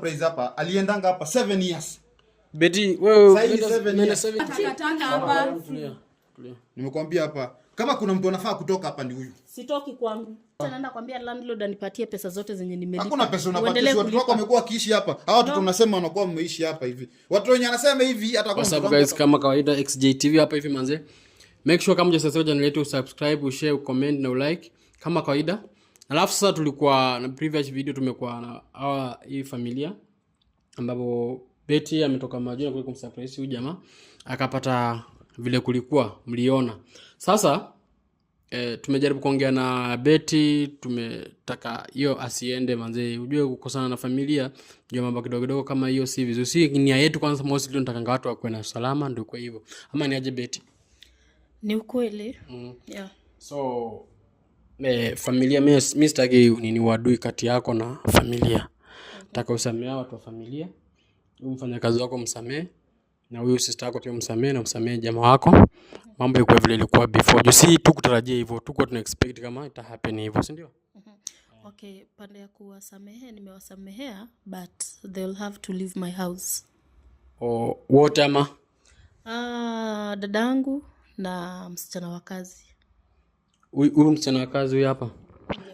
Praise hapa aliendanga hapa 7 years. Betty wewe nenda 7 hapa. Nimekwambia hapa kama kuna mtu anafaa kutoka hapa ni huyu. Sitoki kwangu. Naenda kwambia landlord anipatie pesa zote zenye nimelipa. Hakuna pesa unapatia, watu wako wamekuwa kiishi hapa. Hao watu tunasema wanakuwa wameishi hapa hivi. Watu wenye anasema hivi hata kwa sababu guys, kama kawaida XJTV hapa hivi manze. Make sure kama unasubscribe channel yetu, subscribe, ushare, ucomment na ulike kama kawaida. Alafu sasa tulikuwa na previous video tumekuwa na hii familia ambapo Betty ametoka Majuni kwa kumsurprise huyu jamaa akapata vile kulikuwa mliona. Sasa tumejaribu kuongea na Betty, tumetaka hiyo asiende manze, ujue kukosana na familia ndio mambo kidogo kidogo kama hiyo si vizuri. Si nia yetu kwanza mostly tunataka watu wakuwe na salama, ndio kwa hivyo. Ama ni aje Betty? Ni ukweli. Yeah. So familia mimi sitaki nini wadui kati yako na familia. Nataka usamee watu wa familia. Huyu mfanyakazi wako msamee na huyu sister yako pia msamee na msamee jamaa wako. Mambo yako vile ilikuwa before. You see tu kutarajia hivyo, tu kwa tuna expect kama ita happen hivyo, si ndio? Okay, pande ya kuwasamehea nimewasamehea but they'll have to leave my house. Wote ama? Dadangu na msichana wa kazi. Huyu msichana wa kazi huyu hapa.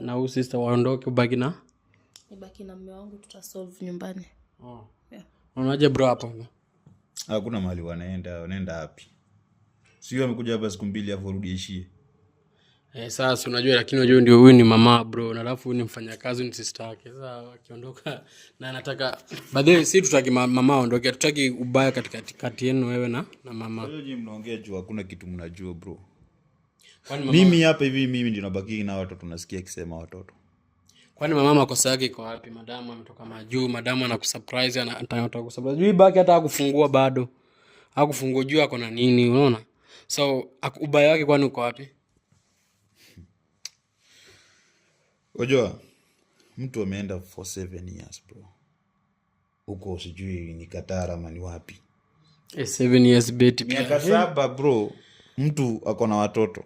Na huyu sister waondoke ubaki na? Nibaki na mume wangu, tutasolve nyumbani. Yeah. Unaje bro hapa? Hakuna mahali wanaenda wapi? Sio amekuja hapa siku mbili afu rudishie. Sasa unajua, lakini unajua ndio huyu ni mama bro, na alafu huyu ni mfanyakazi, ni sister yake. Sasa akiondoka na anataka baadaye, si tutaki mama aondoke, tutaki ubaya kati yenu wewe na mama. Leo je, mnaongea juu hakuna kitu mnajua bro. Mimi hapa hivi mimi ndio nabaki na watoto, tunasikia akisema watoto. Kwani mama makosa yake iko wapi? Madamu ametoka Majuu, madamu anakusurprise, anataka kusurprise. Juu baki hata hakufungua bado. Hakufungua juu ako na nini, unaona? So ubaya wake kwani uko wapi? Unajua mtu ameenda for 7 years bro. Huko sijui ni Qatar ama ni wapi. 7 years Betty. Miaka 7 bro. Mtu ako na watoto.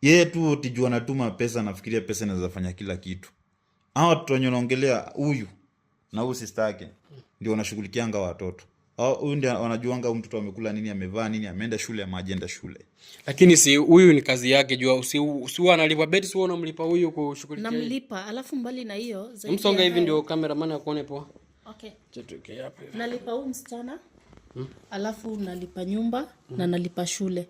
Yeye tu tijua anatuma pesa, nafikiria pesa inaweza fanya kila kitu. Hao watu wenye wanaongelea huyu na huyu sister yake ndio wanashughulikianga watoto. Huyu ndio wanajuanga mtoto amekula nini, amevaa nini, ameenda shule ama hajaenda shule. Lakini si huyu ni kazi yake, jua usiwa analipa Betty, sio unamlipa huyu kushughulikia. Namlipa, alafu mbali na hiyo zaidi. Msonga hivi ndio cameraman akuone poa. Okay. Chetuke hapa hivi. Nalipa huyu msichana. Alafu nalipa nyumba na nalipa shule.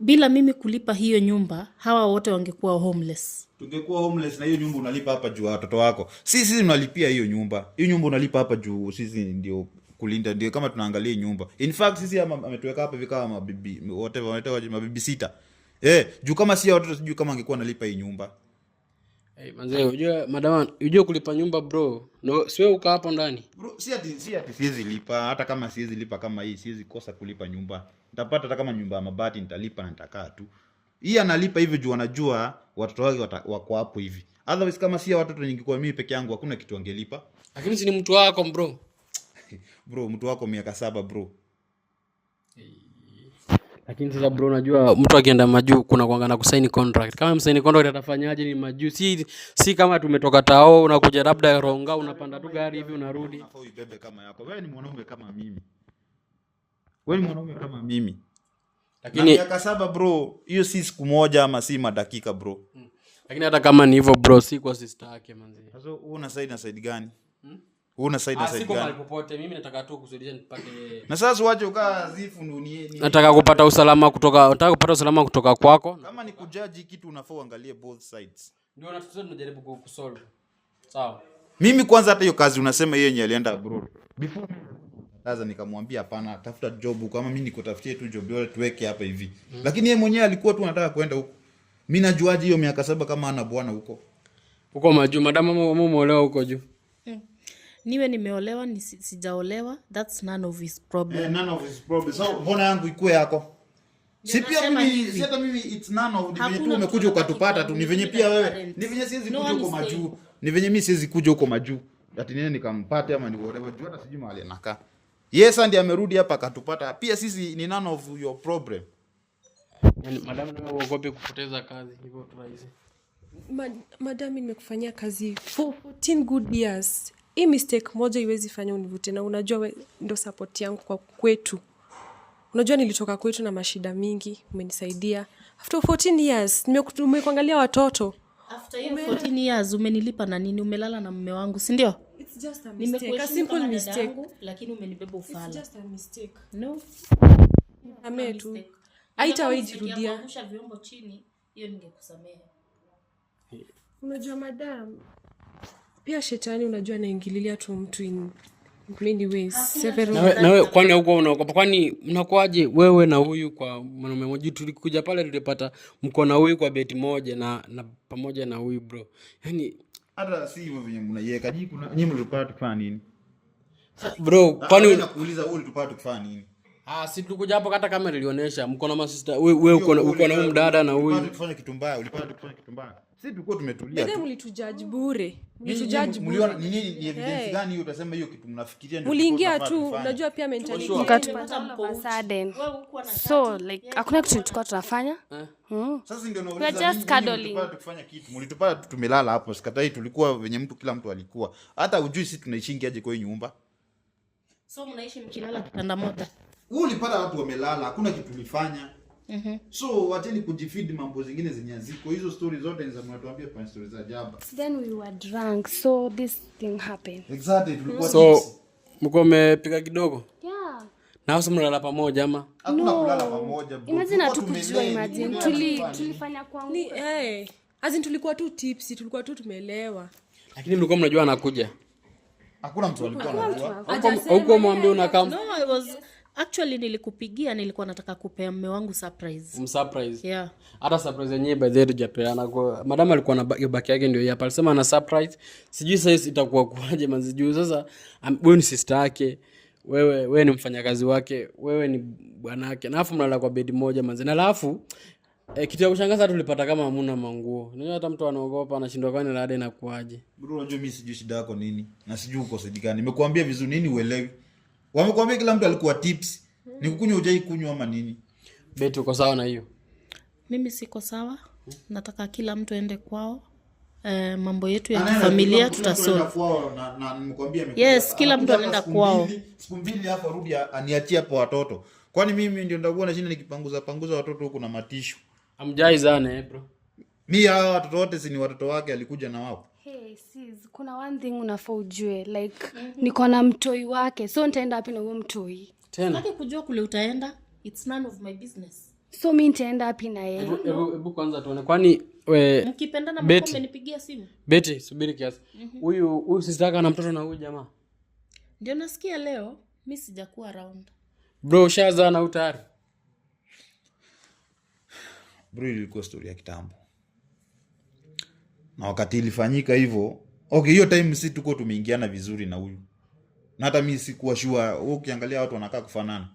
Bila mimi kulipa hiyo nyumba, hawa wote wangekuwa homeless. Tungekuwa homeless, na hiyo nyumba unalipa hapa juu watoto wako. Sisi tunalipia hiyo nyumba. Hiyo nyumba unalipa hapa juu sisi ndio kulinda, ndio kama tunaangalia nyumba. In fact sisi ametuweka hapa hivi kama mabibi whatever wanaitwa mabibi sita. Juu kama si watoto sijui kama angekuwa analipa hii nyumba. Manze, unajua madam, unajua kulipa nyumba bro. No, siwe uka hapo ndani. Bro, si ati siwezi lipa, hata kama siwezi lipa kama hii, siwezi kosa kulipa nyumba. Nitapata hata kama nyumba ya mabati nitalipa na nitakaa tu. Hii analipa hivi juu anajua watoto wake wako hapo hivi. Otherwise kama si watoto nyingi kwa mimi peke yangu hakuna kitu angelipa. Lakini si ni mtu wako bro. Bro, mtu wako miaka 7 bro. Lakini sasa bro, unajua mtu akienda Majuu kuna kuanga na kusaini contract. Kama msaini contract atafanyaje? Ni Majuu. Si kama tumetoka Tao unakuja labda Ronga unapanda tu gari hivi unarudi. Unafaa uibebe kama yako. Wewe ni mwanaume kama mimi. Wewe ni mwanaume kama mimi. Lakini miaka 7 bro, hiyo si siku moja ama si madakika bro. Lakini hata kama ni hivyo bro, si kwa sister yake manzi. Sasa una side gani? Una side gani? Siko mahali popote, mimi nataka tu kusaidia nipate. Na sasa uache ukaa zifu ni. Nataka kupata usalama kutoka kwako. Kama ni kujaji kitu unafaa uangalie both sides. Ndio tunajaribu kusolve. Sawa. Mimi kwanza hata hiyo kazi unasema yeye alienda abroad. Before sasa nikamwambia hapana, tafuta job kama mimi nikotafutie tu job yole tuweke hapa hivi. Lakini yeye mwenyewe alikuwa tu anataka kwenda huko. Mimi najuaje hiyo miaka 7 kama ana bwana huko? Huko Majuu, madam mumeolewa huko juu. Niwe nimeolewa ni sijaolewa, that's none of his problem. None of his problem. So mbona yangu ikuwe yako? Si pia mimi hata mimi it's none of, ni venye tu umekuja ukatupata tu, ni venye pia wewe, ni venye siwezi kuja huko Majuu. Ni venye mimi siwezi kuja huko Majuu. Ati nini nikampate ama ni whatever, juu hata sijui mahali anakaa. Yes, ndiye amerudi hapa akatupata. Pia sisi ni none of your problem. Yaani madam na uogope kupoteza kazi hivyo tu rahisi. Madam nimekufanyia kazi for 14 good years. hii mistake moja iwezi fanya univute, na unajua ndo support yangu kwa kwetu. Unajua nilitoka kwetu na mashida mingi, umenisaidia. After 14 years, nimekuangalia watoto. After 14 years umenilipa na nini? Umelala na mume wangu, si ndio? It's just a mistake. A simple mistake. Lakini umenibeba ufala. It's just a mistake. No. Ame tu. Haitawahi jirudia. Kuangusha vyombo chini, hiyo ningekusamehe. Unajua madam, pia shetani unajua anaingililia tu mtu in many ways. Na wewe kwani huko unaogopa? Kwani mnakuaje wewe na huyu kwa mwanaume mmoja? Tulikuja pale tulipata mko na huyu kwa beti moja na pamoja na huyu bro. Yaani hata si hivyo venye mnaiweka. Nyinyi mlipata kufanya nini? Bro, kwani nakuuliza wewe ulipata kufanya nini? Si tulikuja hapo hata kama nilionyesha mko na masista. Wewe uko na huyu mdada na huyu. Ulipata kufanya kitu mbaya, ulipata kufanya kitu mbaya. Sisi tulikuwa tumetulia. Ndio mlitujudge bure. Mlitujudge bure. Mliona ni nini, ni evidence gani hiyo utasema hiyo kitu mnafikiria ndio? Mliingia tu, unajua pia mentality. Ukatupata sudden. So like hakuna kitu tulikuwa tunafanya. Sasa ndio nauliza mlipata kufanya kitu. Mlitupata tu tumelala hapo. Sikatai tulikuwa venye mtu kila mtu alikuwa. Hata ujui sisi tunaishingi aje kwa hiyo nyumba. So mnaishi mkilala kitanda moja. Wewe ulipata watu wamelala, hakuna kitu ulifanya. So wateni kujifeed mambo zingine zenye ziko. Hizo stories zote ni za mnatuambia kwa stories za jaba. Then we were drunk, so this thing happened. Exactly, tulikuwa so mko mmepiga kidogo? Yeah. Na hasa mnalala pamoja ama? Hakuna kulala pamoja bro. Imagine hatukujua, imagine tulifanya kwa ni azin tulikuwa tu tipsy, tulikuwa tu tumeelewa. Lakini mlikuwa mnajua anakuja. Hakuna mtu alikuwa anajua. Huko mwambie unakaa. No, it was actually nilikupigia, nilikuwa nataka kupea mume wangu surprise. Surprise. Yeah. Hata surprise yenyewe by the way tujapeana kwa madam alikuwa na baki yake ndio hapa. Alisema ana surprise. Sijui sasa itakuwa kwaje manzi sasa wewe ni sister yake. Wewe ni mfanyakazi wake, wewe ni bwana yake. Na afu mnalala kwa bed moja manzi. Na alafu kitu ya kushangaza tulipata kama hamuna manguo. Unajua hata mtu anaogopa anashindwa kwani lada inakuaje. Bro unajua mimi sijui shida yako nini na sijui uko sidi gani. Nimekuambia vizuri nini uelewi. Wamekwambia kila mtu alikuwa tips. Nikukunywa hujai kunywa ama nini? Beti uko sawa na hiyo? Mimi siko sawa. Nataka kila mtu aende kwao. Mambo yetu ya familia tutasolve. Na nimekuambia yes, kila mtu anaenda kwao. Siku mbili hapo rudi aniachie hapo watoto. Kwani mimi ndio ndakuwa na shida nikipanguza watoto huko na matishu. Amjaizane bro. Mimi hao watoto wote si ni watoto wake alikuja na wao. Hey sis, kuna one thing unafaa ujue like niko na mtoi wake. So nitaenda wapi na huyo mtoi? Tena. Nataka kujua kule utaenda. It's none of my business. So mimi nitaenda wapi na yeye? Hebu kwanza tuone kwani mkipendana mko mmenipigia simu. Beti subiri kiasi. Huyu sister yake ana mtoto na huyu jamaa. Ndio nasikia leo mimi sijakuwa around. Bro shaza na utari. Bro ilikuwa story ya kitambo. Na wakati ilifanyika hivyo, okay hiyo time sisi tuko tumeingiana vizuri na huyu. Na hata mimi sikuwa sure, wewe ukiangalia watu wanakaa kufanana.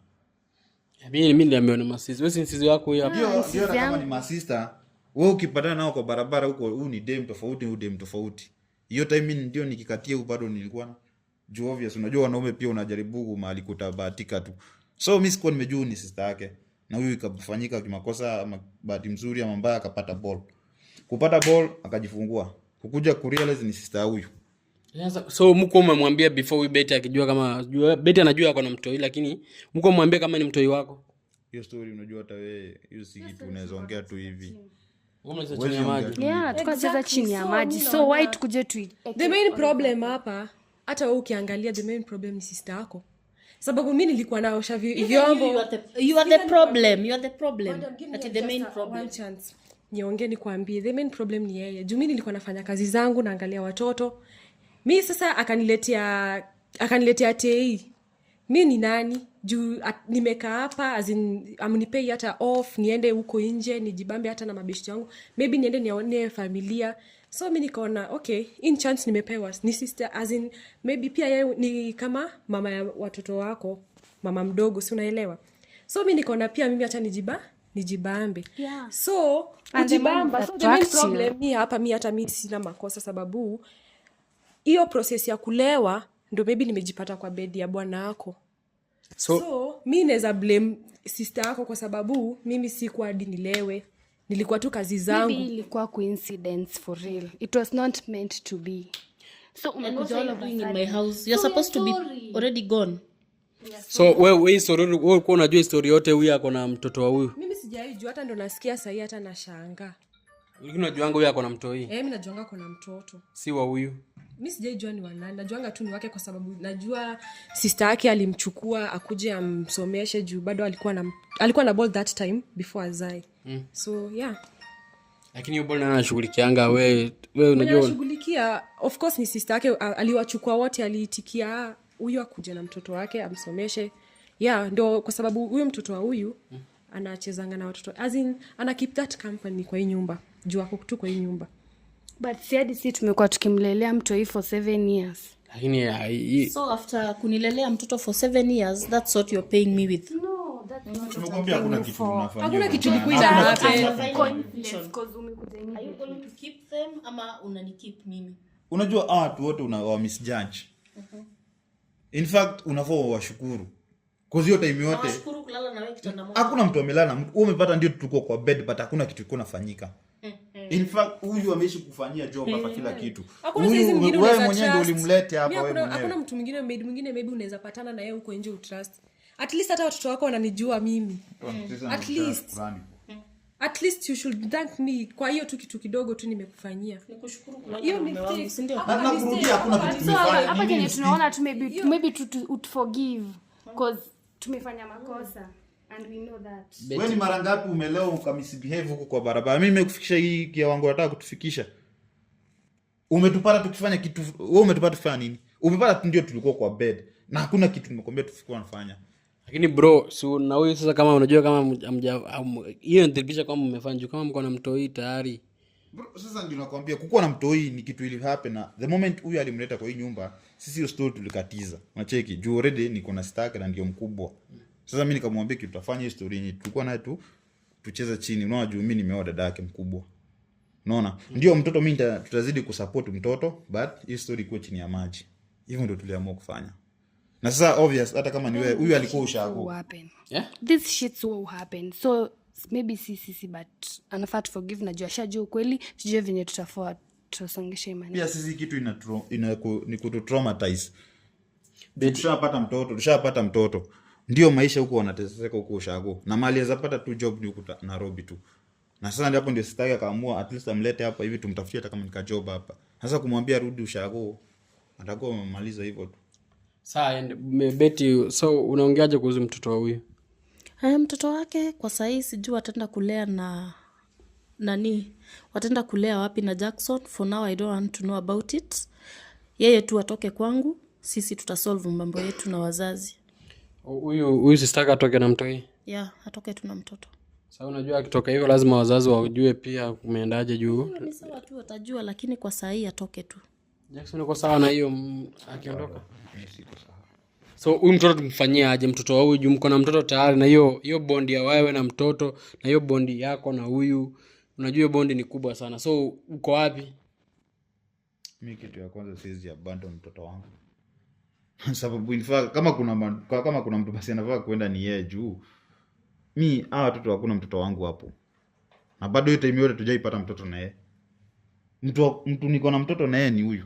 Mimi nimeona masisi. Wewe si sisi wako huyu hapa. Ndio kama ni masista, wewe ukipatana nao kwa barabara huko, huyu ni dem tofauti, huyu dem tofauti. Hiyo time mimi ndio nikikatia huko bado nilikuwa juu obvious, unajua wanaume pia unajaribu mahali kutabahatika tu. So mimi sikuwa nimejua ni sister yake. Na huyu ikafanyika kimakosa ama bahati mzuri ama mbaya akapata ball. Kupata ball akajifungua. Kukuja kurealize ni sister huyu. Yes, so mko umemwambia before we bet akijua kama bet anajua ako na mtoi lakini mko umemwambia kama ni mtoi wako. Hiyo story unajua hata wewe hiyo si kitu unaweza ongea tu hivi. Ngoma chini ya maji. Yeah, tukacheza chini ya maji. So why tukuje tu? The main problem hapa hata wewe ukiangalia the main problem ni sister yako. Sababu mimi nilikuwa naosha vyombo. You are the problem. You are the problem. That the main problem. One chance. Niongee nikwambie the main problem ni yeye. Juu mimi nilikuwa nafanya kazi zangu naangalia watoto. Mimi sasa akaniletea TI. Mimi ni nani? Juu nimekaa hapa as in amnipei hata off niende huko nje nijibambe hata na mabeshti yangu. Maybe niende nione familia. So mimi nikaona okay, in chance nimepewa ni sister as in maybe pia yeye ni kama mama ya watoto wako, mama mdogo, si unaelewa? So mimi nikaona pia mimi hata nijibambe. Yeah. So kujibamba, so the main problem ni hapa mimi hata mimi sina makosa sababu hiyo process ya kulewa ndio maybe nimejipata kwa bed ya bwana wako. So mimi naweza blame sister yako kwa sababu mimi sikuwa hadi nilewe. Nilikuwa tu kazi zangu. Maybe ilikuwa coincidence for real. It was not meant to be. So umekuja all of in my house. You're supposed to be already gone. So wewe story wewe ulikuwa unajua historia yote huyu ako na mtoto wa huyu? Mimi sijaijua, hata ndo nasikia sasa hata nashangaa. Ulikuwa unajuanga huyu ako na mtoi? Mimi najuanga kuna mtoto. Si wa huyu. Mimi sijaijua ni wa nani. Najuanga tu ni wake kwa sababu najua sister yake alimchukua akuje amsomeshe juu bado alikuwa na ball that time before azae. So yeah. Lakini hiyo ball anashughulikianga wewe unajua. Anashughulikia, of course ni sister yake aliwachukua wote, aliitikia huyu akuje na mtoto wake amsomeshe. Yeah, ndio kwa sababu huyo mtoto wa huyu anachezanga na watoto. As in ana keep that company kwa hii nyumba. Juu ako tu kwa hii nyumba. But si tumekuwa tukimlelea mtoi for 7 years. Lakini so after kunilelea mtoto for 7 years, that's what you're paying me with? No, that's not. Tumekwambia hakuna kitu unafanya. Hakuna kitu ilikuwa happen. Because umekuja hivi. Are you going to keep them ama unanikeep mimi? Unajua watu wote wa misjudge. In fact unafaa washukuru. Kwa hiyo time yote. Nashukuru kulala na wewe kitanda moja. Hakuna mtu amelala. Wewe umepata ndio tuko kwa bed but hakuna kitu kilikuwa nafanyika. In fact huyu ameishi kufanyia job hapa kila kitu. Huyu wewe mwenyewe ndio ulimlete hapa wewe mwenyewe. Hakuna mtu mwingine maybe unaweza patana na yeye huko nje utrust. At least hata watoto wako wananijua mimi. At least you should thank me kwa hiyo tu kitu kidogo tu nimekufanyia. Nikushukuru kulala na mume wangu, si ndio? Nakurudia hakuna kitu So tumefanya. hapa kenye tunaona tu maybe to forgive because tumefanya makosa and we know that. Wewe ni mara ngapi umelewa ukammisbehave huko kwa barabara? Mimi nimekufikisha hii kia wangu nataka kutufikisha. Umetupata tukifanya kitu, wewe umetupata kufanya nini? Umepata ndio tulikuwa kwa bed na hakuna kitu nimekwambia tufikue nafanya. Lakini bro, so na wewe sasa kama unajua kama hiyo inathibitisha kwamba mmefanya juu kama mko na mtoi tayari. Bro, sasa ndio nakwambia kukuwa na mtoi ni kitu ili happen na the moment huyu alimleta kwa hii nyumba, sisi hiyo story tulikatiza. Unacheki, juu already niko na stack na ndio mkubwa. Sasa mimi nikamwambia kitu tutafanya hii story yenyewe. Tulikuwa naye tu tucheza chini. Unaona juu mimi nimeoa dada yake mkubwa. Unaona? Ndio mtoto mimi tutazidi kusupport mtoto but hii story iko chini ya maji. Hivyo ndio tuliamua kufanya. Na sasa obvious hata kama ni wewe huyu alikuwa ushago. Yeah? This shit will happen. So maybe sisi but anafaa to forgive na jua shajua kweli tujue venye tutafua tusongeshe imani. Pia sisi kitu ni kututraumatize. Tushapata mtoto. Ndio maisha huko wanateseka huko ushago. Na mali azapata tu job ni huko Nairobi tu. Na sasa ndipo ndio sitaki akaamua at least amlete hapa hivi tumtafutie hata kama nika job hapa. Sasa kumwambia rudi ushago atakuwa amemaliza hivyo tu. Sawa, Betty, so unaongeaje kuhusu mtoto wa huyu? Mtoto wake kwa sasa sijui ataenda kulea na nani? Wataenda kulea wapi na Jackson? For now I don't want to know about it. Yeye tu atoke kwangu, sisi tutasolve mambo yetu na wazazi. Huyu sistaka atoke na mtoi? Yeah, atoke tu na mtoto. Sasa unajua akitoka hivyo lazima wazazi wajue pia kumeendaje juu. Ni sawa tu watajua lakini kwa sasa atoke tu. Jackson uko sawa na hiyo akiondoka? So huyu mtoto tumfanyia aje mtoto wa huyu juu mko na mtoto tayari na hiyo bondi ya wewe na mtoto na hiyo bondi yako na huyu unajua hiyo bondi ni kubwa sana. So uko wapi? Mimi kitu ya kwanza siwezi abandon mtoto wangu. Sababu in fact kama kuna mtu basi anafaa kwenda ni yeye juu. Mimi watoto hakuna mtoto wangu hapo. Na bado hiyo time yote tujaipata mtoto na yeye. Mtu niko na mtoto na yeye ni huyu.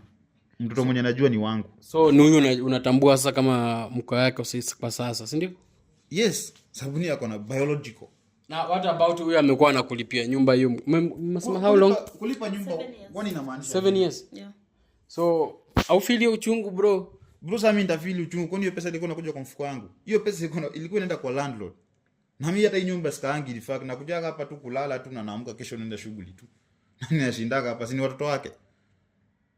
Mtoto mwenye najua ni wangu. So ni huyu unatambua sasa kama mko yake kwa sasa, si ndio? Yes, sababu ni yako na biological. Na what about huyu amekuwa anakulipia nyumba hiyo? Mnasema how long? Kulipa nyumba kwani inamaanisha 7 years. Yeah. So au feel uchungu bro? Bro sasa mimi nitafeel uchungu kwani hiyo pesa ilikuwa inakuja kwa mfuko wangu. Hiyo pesa ilikuwa inaenda kwa landlord. Na mimi hata hii nyumba sikaangi in fact nakuja hapa tu kulala tu na naamka kesho naenda shughuli tu. Nani anashindaka hapa si ni watoto wake?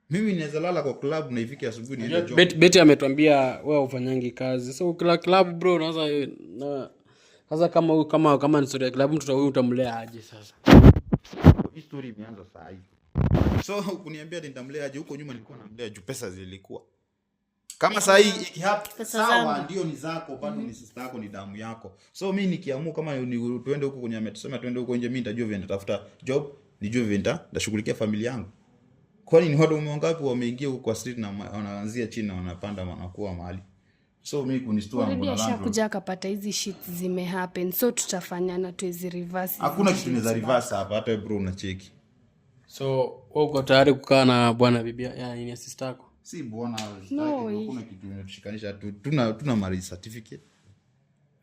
Mimi naweza lala kwa club na ifike asubuhi niende job. Betty ametuambia wewe ufanyangi kazi. So kila club bro naanza sasa kama ni story ya club mtoto huyu utamlea aje sasa? Hii story imeanza saa hii. So kuniambia nitamlea aje huko nyuma nilikuwa namlea juu pesa zilikuwa. Kama saa hii ikihappen sawa ndio ni zako bado ni sister yako ni damu yako. So mimi nikiamua kama ni tuende huko kwenye ametusema tuende huko nje mimi nitajua vile nitafuta job, nijue vile nitashughulikia familia yangu. Kwani ni watu wangapi wameingia huko kwa street na wanaanzia chini na wanapanda wanakuwa mahali. So mimi kunistua na mbona landlord kuja akapata hizi shit zime happen. So tutafanya na tuwezi reverse. Hakuna kitu inaweza reverse hapa hata bro unacheki. So wewe uko tayari kukaa na bwana bibi ya sister yako? Si bwana, No, hakuna kitu inatushikanisha. Tuna marriage certificate.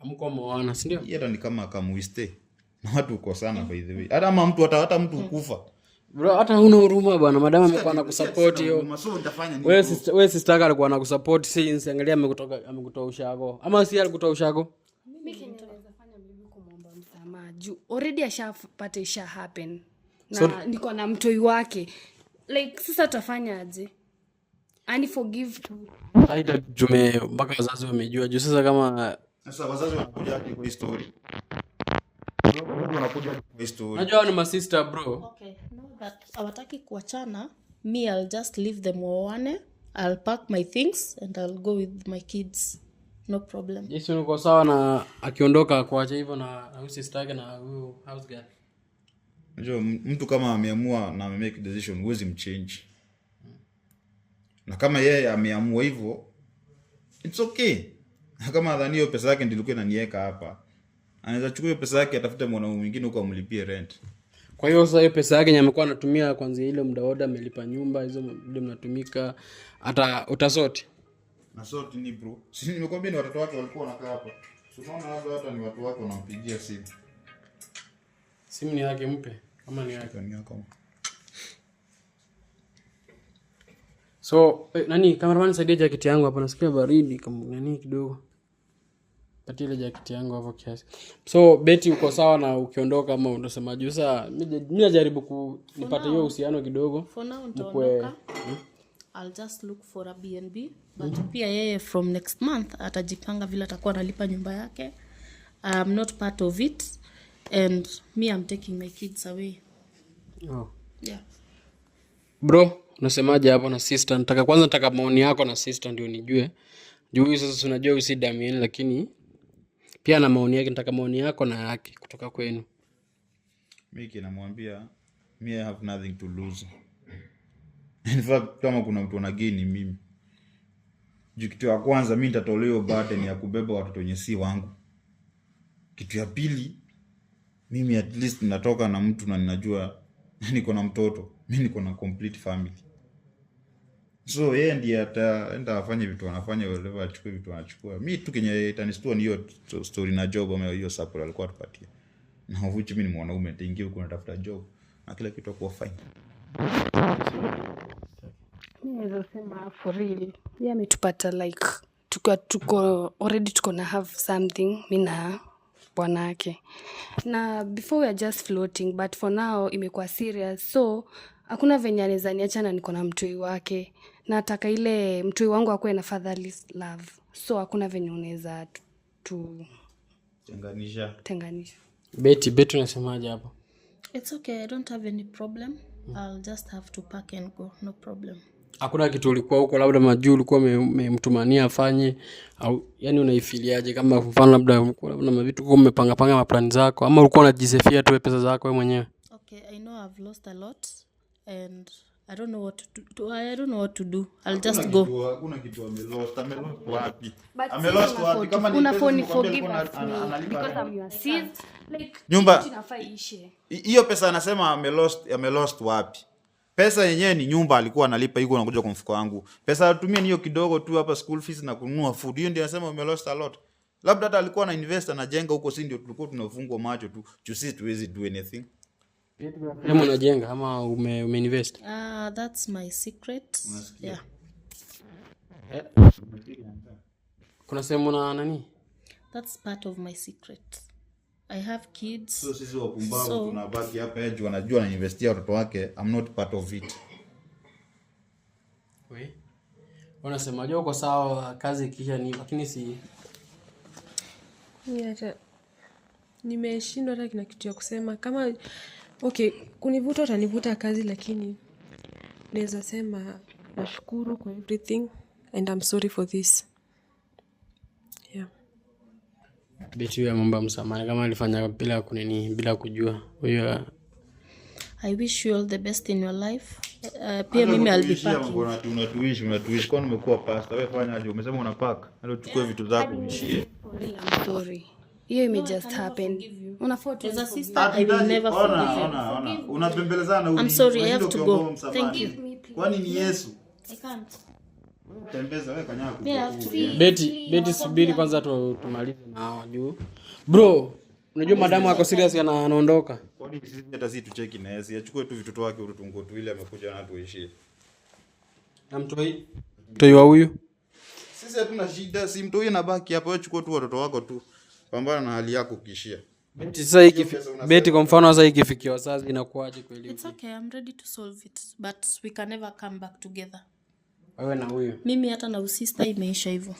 Amko mwana, si ndio? Hata ni kama kamuiste. Na watu uko sana by the way. Hata kama mtu hata mtu ukufa. Bro, hata huna huruma bwana. Madam amekuwa anakusupport hiyo. So utafanya nini? Wewe sister yako alikuwa anakusupport since angalia amekutoa ushago. Ama si alikutoa ushago? Mimi Kenya naweza fanya mimi kumwomba msamaha. Juu already ashapata isha happen. Na niko na mtoi wake. Like sasa tutafanya aje? Ani forgive tu. Haida jume mpaka wazazi wamejua. Juu sasa kama sasa wazazi wanakuja hadi kwa story. Wanakuja kwa story. Najua ni my sister bro. Okay, now that hawataki kuachana, me I'll just leave them waone. I'll pack my things and I'll go with my kids. No problem. Yes, uko sawa na akiondoka kuacha hivyo na sister yake na huyo house girl. Unajua mtu kama ameamua na make decision huwezi mchange. Na kama yeye ameamua hivyo, it's okay. Kama adhani hiyo pesa yake ndilikuwa inaniweka hapa, anaweza chukua hiyo pesa yake atafute mwanaume mwingine huko amlipie rent. Kwa hiyo sasa hiyo pesa yake amekuwa anatumia kwanza ile muda wote amelipa nyumba hizo ndio mnatumika hata utasote. Na sote ni bro. Si nimekwambia ni watoto wake walikuwa wanakaa hapa. Unaona hata ni watu wake wanampigia simu. Simu ni yake mpe kama ni yake ni yako. So nani cameraman saidia jacket yangu hapa nasikia baridi kama nani kidogo. Pati ile jacket yangu hapo kiasi. So Betty uko sawa na ukiondoka kama unasemaje? Sasa mimi najaribu nipate hiyo uhusiano kidogo. For now nitaondoka. I'll just look for a B&B but pia yeye from next month atajipanga vile atakuwa analipa nyumba yake. I'm not part of it and me I'm taking my kids away. Oh. Yeah. Bro, unasemaje hapo na sister? Nataka maoni yako na sister ndio nijue. Juu sasa unajua usi Damien lakini pia na maoni yake, nataka maoni yako na yake kutoka kwenu. Mimi kinamwambia me I have nothing to lose. In fact kama kuna mtu anageni mimi. Juu kitu ya kwanza mimi nitatolea burden ya kubeba watoto wenye si wangu. Kitu ya pili mimi at least natoka na mtu na ninajua niko na mtoto. Mimi niko na complete family. So yeye ndiye ataenda afanye vitu anafanya, whatever achukue vitu anachukua. Mimi tu kenye itanistua ni hiyo story na job ama hiyo support alikuwa atupatia. Na uvuchi mimi ni mwanaume nitaingia huko natafuta job na kila kitu kwa fine. Mimi nasema for real. Yeye ametupata like tuko already tuko na have something mimi na bwana yake. Na before we are just floating but for now imekuwa serious. So hakuna venye anaweza niacha na niko na mtoi wake. Nataka ile mtoi wangu akuwe na fatherly love. So hakuna venye unaweza tenganisha. Betty unasemaje hapo? It's okay, I don't have any problem. I'll just have to pack and go, no problem. Hakuna kitu ulikuwa huko labda majuu ulikuwa umemtumania afanye au yani unaifiliaje kama mfano labda kuna vitu kwa umepanga maplan zako ama ulikuwa unajisefia tu pesa zako wewe mwenyewe? Okay, I know I've lost a lot and I don't know what to do. I'll just go. Hakuna kitu amelost wapi? Amelost wapi kama ni unafoni forgive us because I'm your sis like nyumba inafaa ishe. Hiyo pesa anasema amelost wapi? Pesa yenyewe ni nyumba alikuwa analipa yuko anakuja kwa mfuko wangu. Pesa atumia niyo kidogo tu hapa school fees na kununua food. Hiyo ndio anasema amelost a lot. Labda hata alikuwa na invest na jenga huko si ndio tulikuwa tunafungwa macho tu. Sisi tuwezi do anything. Kama unajenga ama umeinvest? That's my secret. Yeah. Kuna sehemu na nani? That's part of my secret. I have kids. So sisi wapumbavu tunabaki hapa edge wanajua na investia watoto wake. I'm not part of it. Wewe unasemaje uko sawa kazi kisha ni lakini si hata nimeshindwa hata kina kitu ya kusema kama okay kunivuta utanivuta kazi lakini naweza sema nashukuru kwa everything and I'm sorry for this. Yeah. Betty ya mambo msamaha kama alifanya bila kujua. Huyo I wish you all the best in your life. Pia mimi I'll be packing. Unatuishi kwa nimekuwa pastor. Wewe fanya aje? Umesema unapack. Halo chukue vitu zako uishie. I'm sorry. Hiyo ime just happen. Unafaa tu as a sister I will never forgive you. Ona. Unabembelezana I'm sorry, I have to go. Thank you. Kwani ni Yesu? I can't. Tembeza wewe kanyaga. Beti subiri kwanza tumalize na hawa juu. Bro, unajua madamu ako serious anaondoka. Kwani sisi hata si tucheki na yeye, achukue tu vitoto wake urutungo tu ile amekuja na tuishie. Na mtoi wa huyu. Sisi hatuna shida, si mtoi na baki hapo, achukue tu watoto wako tu. Pambana na hali yako kishia. Beti sasa beti kwa mfano sasa ikifikiwa sasa inakuaje kweli? It's okay, I'm ready to solve it, but we can never come back together. Wewe na huyo. Mimi hata na sister imeisha hivyo.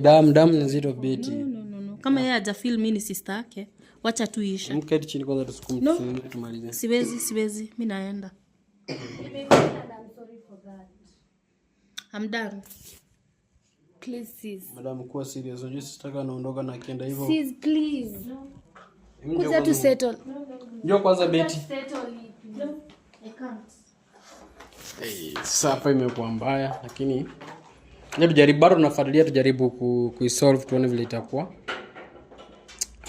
Dam ni zero Beti. No. Kama yeye hajafeel mimi ni sister yake, wacha tu ishe. Mketi chini kwanza tusikumfungie tumalize. Siwezi, mimi naenda. I'm done. Please sis. Madam kuwa serious. Unajua sitaka naondoka na kienda hivyo. Sis please. Kuja tu settle. Njoo kwanza Beti. No, I can't. Sasa hapa imekuwa mbaya lakini tujaribu bado tunafuatilia tujaribu kuisolve tuone vile itakuwa.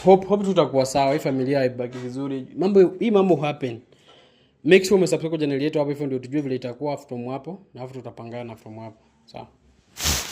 Hope tutakuwa sawa, hii familia ibaki vizuri. Mambo happen. Make sure umesubscribe kwa channel yetu hapo hivyo ndio tujue vile itakuwa from hapo na hapo tutapangana from hapo. Sawa.